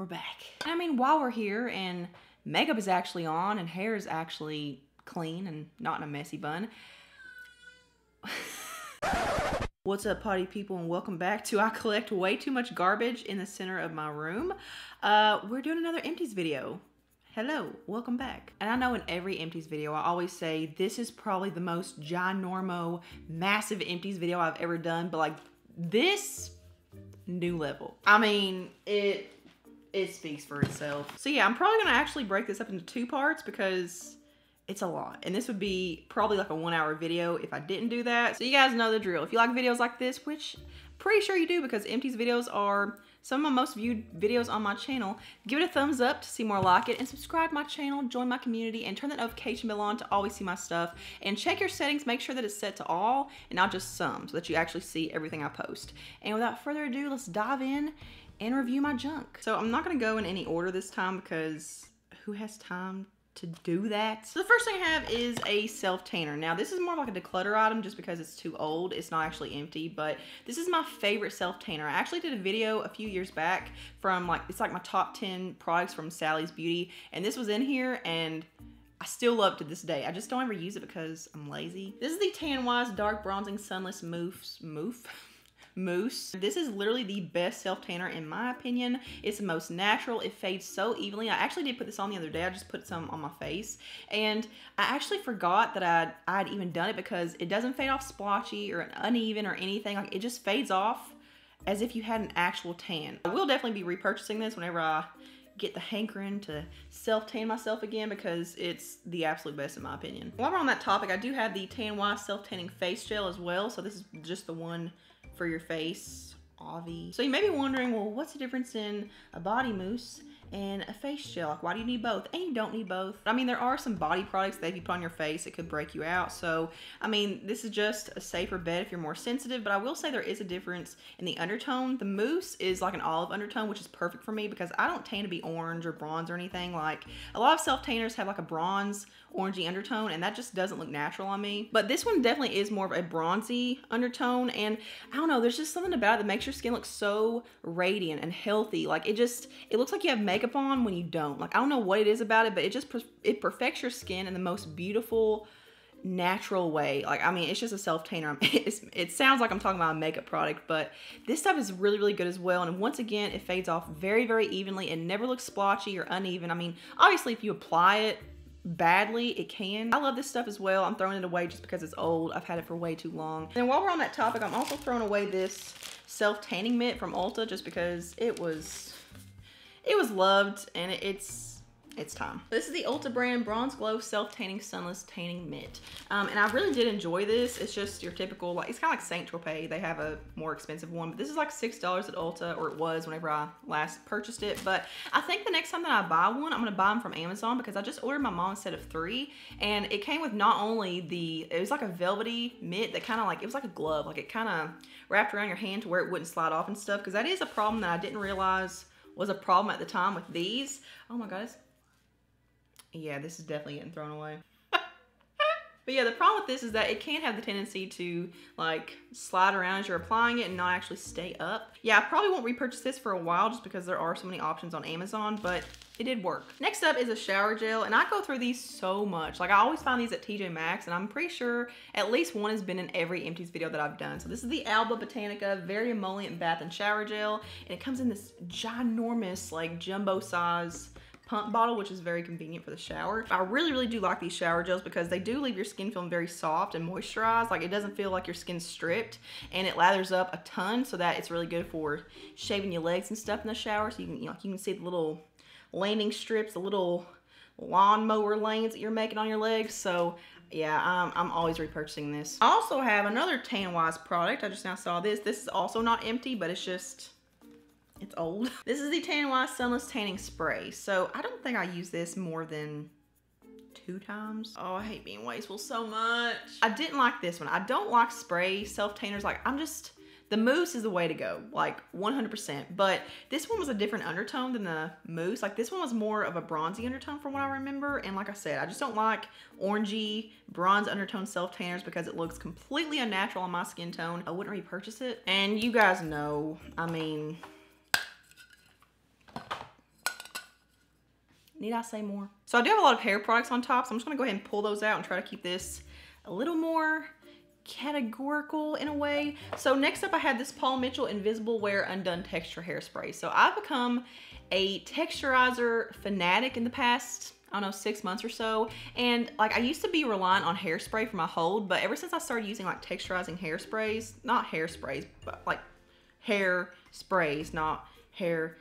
we're back. I mean, while we're here and makeup is actually on and hair is actually clean and not in a messy bun. What's up, potty people, and welcome back to I collect way too much garbage in the center of my room. We're doing another empties video. Hello, welcome back. And I know in every empties video, I always say this is probably the most ginormo, massive empties video I've ever done, but like this, new level. I mean, it speaks for itself. So yeah, I'm probably gonna actually break this up into two parts because it's a lot. And this would be probably like a 1 hour video if I didn't do that. So you guys know the drill. If you like videos like this, which I'm pretty sure you do because empties videos are some of my most viewed videos on my channel, give it a thumbs up to see more like it, and subscribe to my channel, join my community, and turn that notification bell on to always see my stuff. And check your settings, make sure that it's set to all and not just some, so that you actually see everything I post. And without further ado, let's dive in and review my junk. So I'm not gonna go in any order this time because who has time to do that? So the first thing I have is a self-tanner. Now this is more like a declutter item just because it's too old. It's not actually empty, but this is my favorite self-tanner. I actually did a video a few years back from it's like my top 10 products from Sally's Beauty, and this was in here and I still love it to this day. I just don't ever use it because I'm lazy. This is the Tan Wise Dark Bronzing Sunless Mousse. This is literally the best self-tanner in my opinion. It's the most natural. It fades so evenly. I actually did put this on the other day. I just put some on my face and I actually forgot that I'd even done it because it doesn't fade off splotchy or uneven or anything. Like, it just fades off as if you had an actual tan. I will definitely be repurchasing this whenever I get the hankering to self-tan myself again because it's the absolute best in my opinion. While we're on that topic, I do have the Tan Wise Self-Tanning Face Gel as well. So this is just the one for your face, Aussie. So you may be wondering, well, what's the difference in a body mousse and a face gel? Like, why do you need both? And you don't need both. I mean, there are some body products that if you put on your face, it could break you out. So, I mean, this is just a safer bet if you're more sensitive, but I will say there is a difference in the undertone. The mousse is like an olive undertone, which is perfect for me because I don't tan to be orange or bronze or anything. Like, a lot of self-tanners have like a bronze, orangey undertone, and that just doesn't look natural on me. But this one definitely is more of a bronzy undertone, and I don't know, there's just something about it that makes your skin look so radiant and healthy. Like, it looks like you have makeup on when you don't. Like, I don't know what it is about it, but it perfects your skin in the most beautiful, natural way. Like, I mean, it's just a self-tanner. It sounds like I'm talking about a makeup product, but this stuff is really, really good as well. And once again, it fades off very, very evenly. It never looks splotchy or uneven. I mean, obviously, if you apply it badly, it can. I love this stuff as well. I'm throwing it away just because it's old. I've had it for way too long. And then while we're on that topic, I'm also throwing away this self-tanning mitt from Ulta just because it was loved and it's time. This is the Ulta brand Bronze Glow Self-Tanning Sunless Tanning Mitt. And I really did enjoy this. It's just your typical, like, it's kind of like Saint Tropez. They have a more expensive one, but this is like $6 at Ulta, or it was whenever I last purchased it. But I think the next time that I buy one, I'm gonna buy them from Amazon because I just ordered my mom a set of 3, and it came with not only it was like a velvety mitt that kind of like, it was like a glove, like it kind of wrapped around your hand to where it wouldn't slide off and stuff, because that is a problem that I didn't realize was a problem at the time with these. Oh my God, yeah, this is definitely getting thrown away. But yeah, the problem with this is that it can have the tendency to like slide around as you're applying it and not actually stay up. Yeah, I probably won't repurchase this for a while just because there are so many options on Amazon, but it did work. Next up is a shower gel, and I go through these so much. Like, I always find these at TJ Maxx, and I'm pretty sure at least one has been in every empties video that I've done. So this is the Alba Botanica Very Emollient Bath and Shower Gel, and it comes in this ginormous, like, jumbo size pump bottle, which is very convenient for the shower. I really, really do like these shower gels because they do leave your skin feeling very soft and moisturized. Like, it doesn't feel like your skin's stripped, and it lathers up a ton, so that it's really good for shaving your legs and stuff in the shower. So you can, you can see the little landing strips, the little lawnmower lanes that you're making on your legs. So yeah, I'm always repurchasing this. I also have another Tan Wise product. I just now saw this. This is also not empty, but it's old. This is the Tan Wise Sunless Tanning Spray. So I don't think I use this more than 2 times. Oh, I hate being wasteful so much. I didn't like this one. I don't like spray self-tanners. Like, the mousse is the way to go, like 100%. But this one was a different undertone than the mousse. Like, this one was more of a bronzy undertone from what I remember. And like I said, I just don't like orangey, bronze undertone self-tanners because it looks completely unnatural on my skin tone. I wouldn't repurchase it. And you guys know, I mean, Need I say more? So I do have a lot of hair products on top, so I'm just gonna go ahead and pull those out and try to keep this a little more categorical in a way. So next up I had this Paul Mitchell Invisible Wear Undone Texture Hairspray. So I've become a texturizer fanatic in the past, I don't know, 6 months or so. And like I used to be reliant on hairspray for my hold, but ever since I started using like texturizing hairsprays, not hairsprays, but like hair sprays, not hair.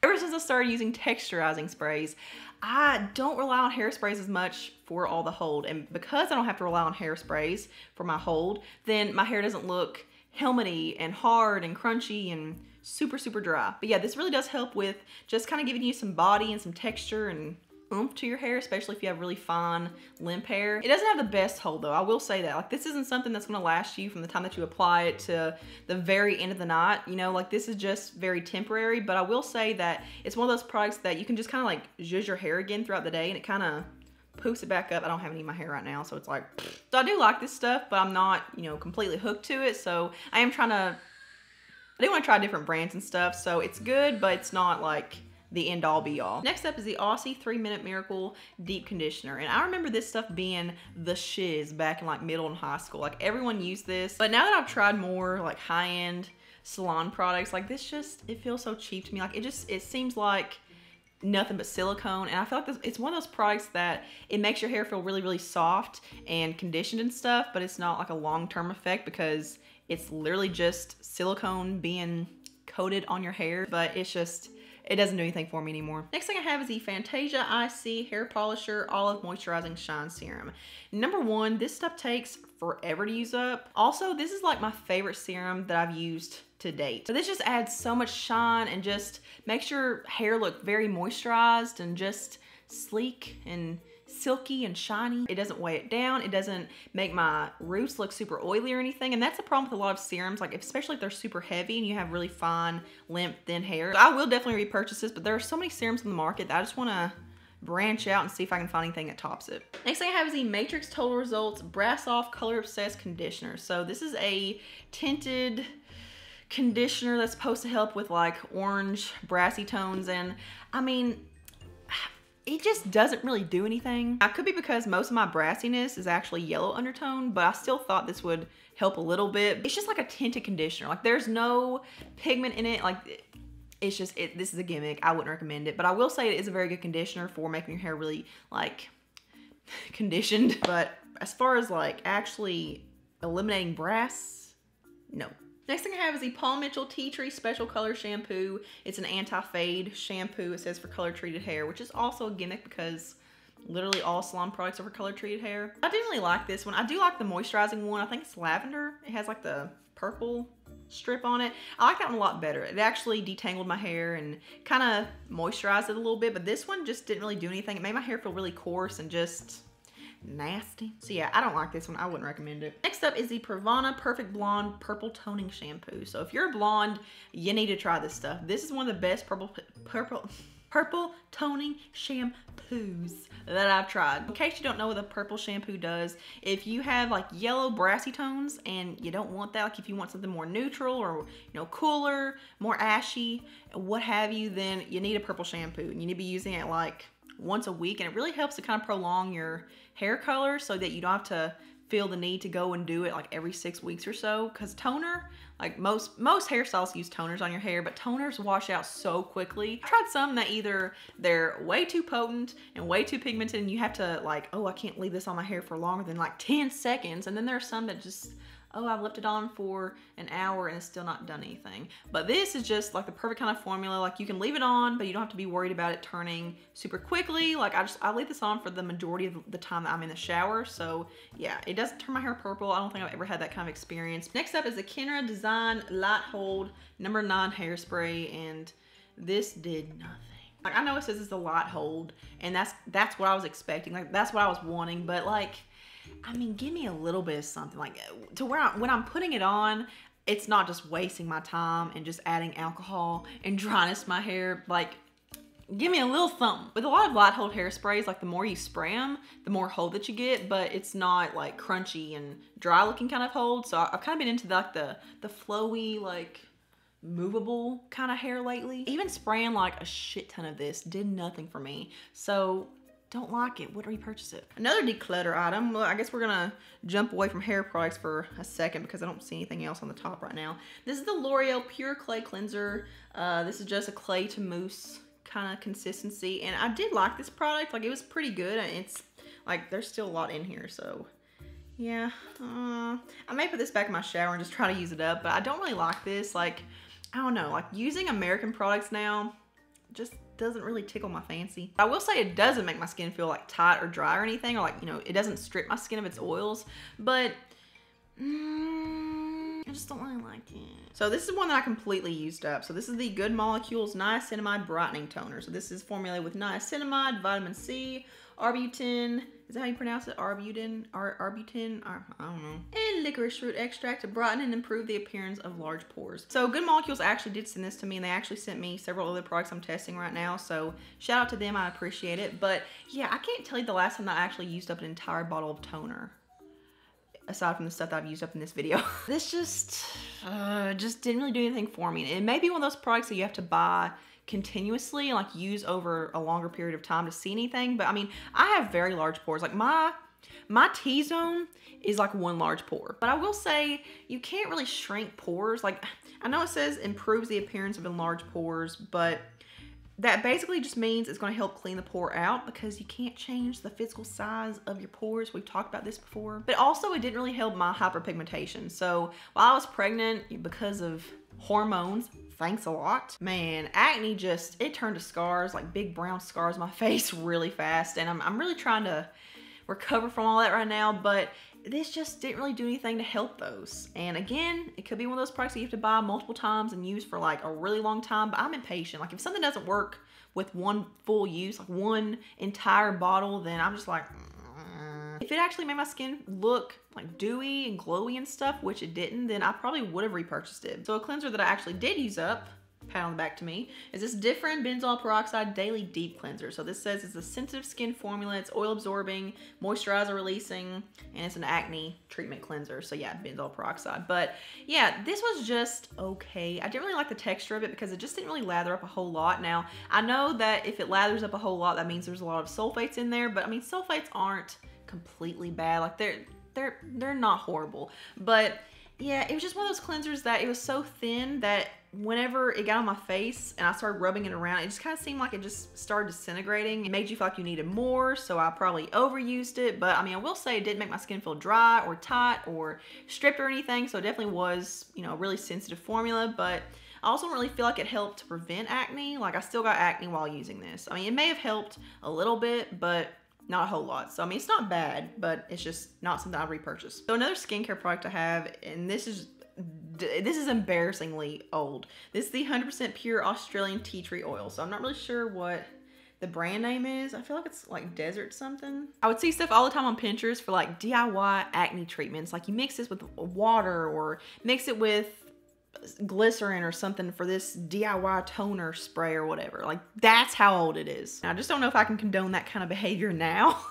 Ever since I started using texturizing sprays, I don't rely on hairsprays as much for all the hold. And because I don't have to rely on hairsprays for my hold, then my hair doesn't look helmety and hard and crunchy and super, super dry. But yeah, this really does help with just kind of giving you some body and some texture and oomph to your hair, especially if you have really fine limp hair. It doesn't have the best hold though, I will say that. Like this isn't something that's gonna last you from the time that you apply it to the very end of the night. You know, like this is just very temporary, but I will say that it's one of those products that you can just kind of like zhuzh your hair again throughout the day and it kind of poofs it back up. I don't have any in my hair right now, so it's like, so I do like this stuff, but I'm not, you know, completely hooked to it. So I do want to try different brands and stuff. So it's good, but it's not like the end all be all. Next up is the Aussie 3-Minute Miracle Deep Conditioner. And I remember this stuff being the shiz back in like middle and high school. Like everyone used this. But now that I've tried more like high-end salon products, like this just, it feels so cheap to me. Like it seems like nothing but silicone. And I feel like it's one of those products that it makes your hair feel really, really soft and conditioned and stuff, but it's not like a long-term effect because it's literally just silicone being coated on your hair. But it's just, it doesn't do anything for me anymore. Next thing I have is the Fantasiaic Hair Polisher Olive Moisturizing Shine Serum. Number one, this stuff takes forever to use up. Also, this is like my favorite serum that I've used to date. So this just adds so much shine and just makes your hair look very moisturized and just sleek and silky and shiny. It doesn't weigh it down. It doesn't make my roots look super oily or anything. And that's the problem with a lot of serums, like especially if they're super heavy and you have really fine, limp, thin hair. So I will definitely repurchase this, but there are so many serums in the market that I just want to branch out and see if I can find anything that tops it. Next thing I have is the Matrix Total Results Brass Off Color Obsessed Conditioner. So this is a tinted conditioner that's supposed to help with like orange brassy tones, and I mean, it just doesn't really do anything. It could be because most of my brassiness is actually yellow undertone, but I still thought this would help a little bit. It's just like a tinted conditioner. Like there's no pigment in it. Like it's just, this is a gimmick. I wouldn't recommend it, but I will say it is a very good conditioner for making your hair really like conditioned. But as far as like actually eliminating brass, no. Next thing I have is the Paul Mitchell Tea Tree Special Color Shampoo. It's an anti-fade shampoo. It says for color treated hair, which is also a gimmick because literally all salon products are for color treated hair. I didn't really like this one. I do like the moisturizing one. I think it's lavender. It has like the purple strip on it. I like that one a lot better. It actually detangled my hair and kind of moisturized it a little bit, but this one just didn't really do anything. It made my hair feel really coarse and just nasty. So yeah, I don't like this one. I wouldn't recommend it. Next up is the Pravana Perfect Blonde Purple Toning Shampoo. So if you're blonde, you need to try this stuff. This is one of the best purple toning shampoos that I've tried. In case you don't know what the purple shampoo does, if you have like yellow brassy tones and you don't want that, like if you want something more neutral or, you know, cooler, more ashy, what have you, then you need a purple shampoo and you need to be using it like once a week, and it really helps to kind of prolong your hair color so that you don't have to feel the need to go and do it like every 6 weeks or so, because toner, like most hairstylists use toners on your hair, but toners wash out so quickly. I tried some that either they're way too potent and way too pigmented and you have to like, oh, I can't leave this on my hair for longer than like 10 seconds, and then there are some that just, oh, I've left it on for an hour and it's still not done anything. But this is just like the perfect kind of formula. Like you can leave it on, but you don't have to be worried about it turning super quickly. Like I leave this on for the majority of the time that I'm in the shower. So yeah, it doesn't turn my hair purple. I don't think I've ever had that kind of experience. Next up is the Kenra Design Light Hold No. 9 Hairspray, and this did nothing. Like I know it says it's a light hold, and that's what I was expecting. Like that's what I was wanting, but like, I mean, give me a little bit of something like to where when I'm putting it on, it's not just wasting my time and just adding alcohol and dryness to my hair. Like, give me a little something. With a lot of light hold hairsprays, like the more you spray them, the more hold that you get, but it's not like crunchy and dry looking kind of hold. So I've kind of been into like the flowy, like movable kind of hair lately. Even spraying like a shit ton of this did nothing for me. So don't like it, would repurchase it. Another declutter item. Well, I guess we're gonna jump away from hair products for a second because I don't see anything else on the top right now. This is the L'Oreal Pure Clay Cleanser. This is just a clay to mousse kind of consistency, and I did like this product. Like, it was pretty good, and it's like there's still a lot in here, so yeah. I may put this back in my shower and just try to use it up, but I don't really like this. Like, I don't know, like using American products now just doesn't really tickle my fancy. I will say it doesn't make my skin feel like tight or dry or anything, or like, you know, it doesn't strip my skin of its oils, but I just don't really like it. So this is one that I completely used up. So this is the Good Molecules Niacinamide Brightening Toner. So this is formulated with niacinamide, vitamin C, arbutin, is that how you pronounce it? Arbutin? Arbutin? I don't know. And licorice root extract to brighten and improve the appearance of large pores. So Good Molecules actually did send this to me, and they actually sent me several other products I'm testing right now. So shout out to them, I appreciate it. But yeah, I can't tell you the last time that I actually used up an entire bottle of toner, aside from the stuff that I've used up in this video. This just didn't really do anything for me. It may be one of those products that you have to buy continuously and like use over a longer period of time to see anything. But I mean, I have very large pores. Like my T-zone is like one large pore. But I will say you can't really shrink pores. Like, I know it says improves the appearance of enlarged pores, but that basically just means it's going to help clean the pore out, because you can't change the physical size of your pores. We've talked about this before. But also it didn't really help my hyperpigmentation. So while I was pregnant, because of hormones, thanks a lot, man, acne just, it turned to scars, like big brown scars on my face really fast. And I'm really trying to recover from all that right now, but this just didn't really do anything to help those. And again, it could be one of those products that you have to buy multiple times and use for like a really long time, but I'm impatient. Like, if something doesn't work with one full use, like one entire bottle, then I'm just like, If it actually made my skin look like dewy and glowy and stuff, which it didn't, then I probably would have repurchased it. So a cleanser that I actually did use up, pat on the back to me, is this Different Benzoyl Peroxide Daily Deep Cleanser. So this says it's a sensitive skin formula, it's oil absorbing, moisturizer releasing, and it's an acne treatment cleanser. So yeah, benzoyl peroxide. But yeah, this was just okay. I didn't really like the texture of it because it just didn't really lather up a whole lot. Now, I know that if it lathers up a whole lot, that means there's a lot of sulfates in there, but I mean, sulfates aren't completely bad. Like, they're not horrible. But yeah, it was just one of those cleansers that it was so thin that whenever it got on my face and I started rubbing it around, it just kind of seemed like it just started disintegrating. It made you feel like you needed more, so I probably overused it. But I mean, I will say it didn't make my skin feel dry or tight or stripped or anything, so it definitely was, you know, a really sensitive formula. But I also don't really feel like it helped to prevent acne. Like, I still got acne while using this. I mean, it may have helped a little bit, but not a whole lot. So I mean, it's not bad, but it's just not something I'd repurchase. So another skincare product I have, and this is embarrassingly old. This is the 100% pure Australian tea tree oil. So I'm not really sure what the brand name is. I feel like it's like Desert something. I would see stuff all the time on Pinterest for like DIY acne treatments. Like, you mix this with water or mix it with glycerin or something for this DIY toner spray or whatever. Like, that's how old it is. I just don't know if I can condone that kind of behavior now.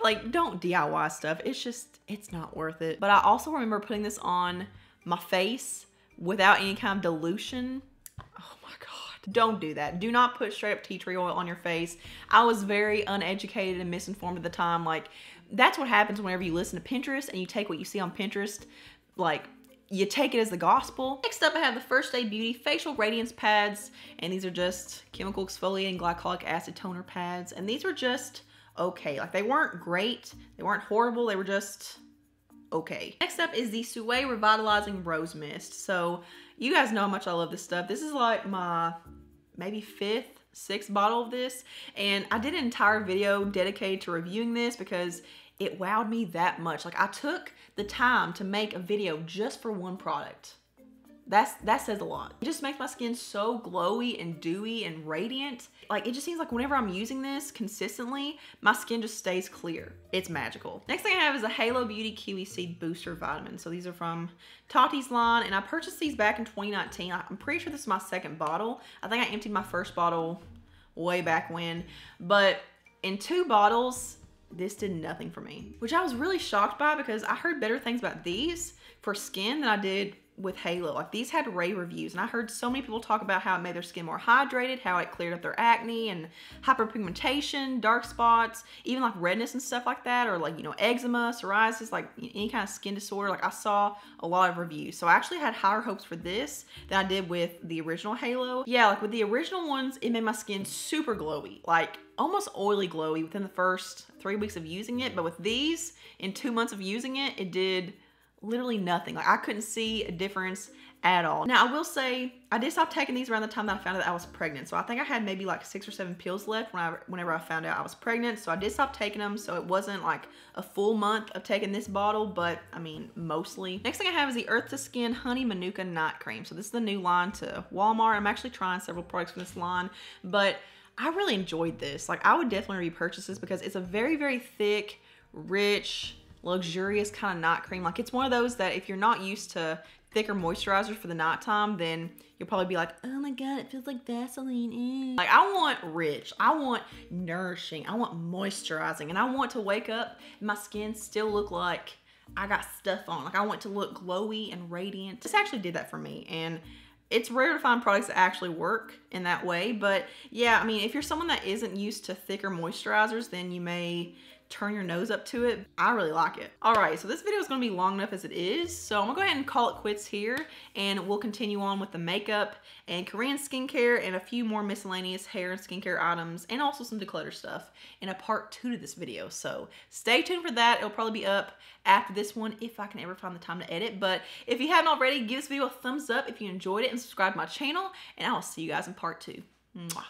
Like, don't DIY stuff. It's not worth it. But I also remember putting this on my face without any kind of dilution. Oh my God. Don't do that. Do not put straight up tea tree oil on your face. I was very uneducated and misinformed at the time. Like, that's what happens whenever you listen to Pinterest and you take what you see on Pinterest, like, you take it as the gospel. Next up, I have the First Aid Beauty Facial Radiance Pads, and these are just chemical exfoliating glycolic acid toner pads, and these were just okay. Like, they weren't great, they weren't horrible, they were just okay. Next up is the Souay Revitalizing Rose Mist. So you guys know how much I love this stuff. This is like my maybe 5th, 6th bottle of this, and I did an entire video dedicated to reviewing this because it wowed me that much. Like, I took the time to make a video just for one product. That says a lot. It just makes my skin so glowy and dewy and radiant. Like, it just seems like whenever I'm using this consistently, my skin just stays clear. It's magical. Next thing I have is a Halo Beauty Kiwi Seed Booster Vitamin. So these are from Tati's line, and I purchased these back in 2019. I'm pretty sure this is my 2nd bottle. I think I emptied my 1st bottle way back when, but in 2 bottles, this did nothing for me, which I was really shocked by because I heard better things about these for skin than I did with Halo. Like, these had rave reviews, and I heard so many people talk about how it made their skin more hydrated, how it cleared up their acne and hyperpigmentation, dark spots, even like redness and stuff like that, or like, you know, eczema, psoriasis, like any kind of skin disorder. Like, I saw a lot of reviews. So I actually had higher hopes for this than I did with the original Halo. Yeah, like with the original ones, it made my skin super glowy, like almost oily glowy within the first 3 weeks of using it. But with these, in 2 months of using it, it did literally nothing. Like, I couldn't see a difference at all. Now, I will say, I did stop taking these around the time that I found out that I was pregnant. So I think I had maybe like 6 or 7 pills left whenever I found out I was pregnant. So I did stop taking them. So it wasn't like a full month of taking this bottle, but I mean, mostly. Next thing I have is the Earth to Skin Honey Manuka Night Cream. So this is the new line to Walmart. I'm actually trying several products from this line, but I really enjoyed this. Like, I would definitely repurchase this because it's a very, very thick, rich, luxurious kind of night cream. Like, it's one of those that if you're not used to thicker moisturizers for the nighttime, then you'll probably be like, oh my god, it feels like Vaseline. Like, I want rich, I want nourishing, I want moisturizing, and I want to wake up and my skin still look like I got stuff on. Like, I want to look glowy and radiant. This actually did that for me, and it's rare to find products that actually work in that way. But yeah, I mean, if you're someone that isn't used to thicker moisturizers, then you may turn your nose up to it. I really like it. All right, so this video is gonna be long enough as it is, so I'm gonna go ahead and call it quits here, and we'll continue on with the makeup and Korean skincare and a few more miscellaneous hair and skincare items, and also some declutter stuff in a part 2 to this video. So stay tuned for that. It'll probably be up after this one if I can ever find the time to edit. But if you haven't already, give this video a thumbs up if you enjoyed it, and subscribe to my channel, and I'll see you guys in part 2. Mwah.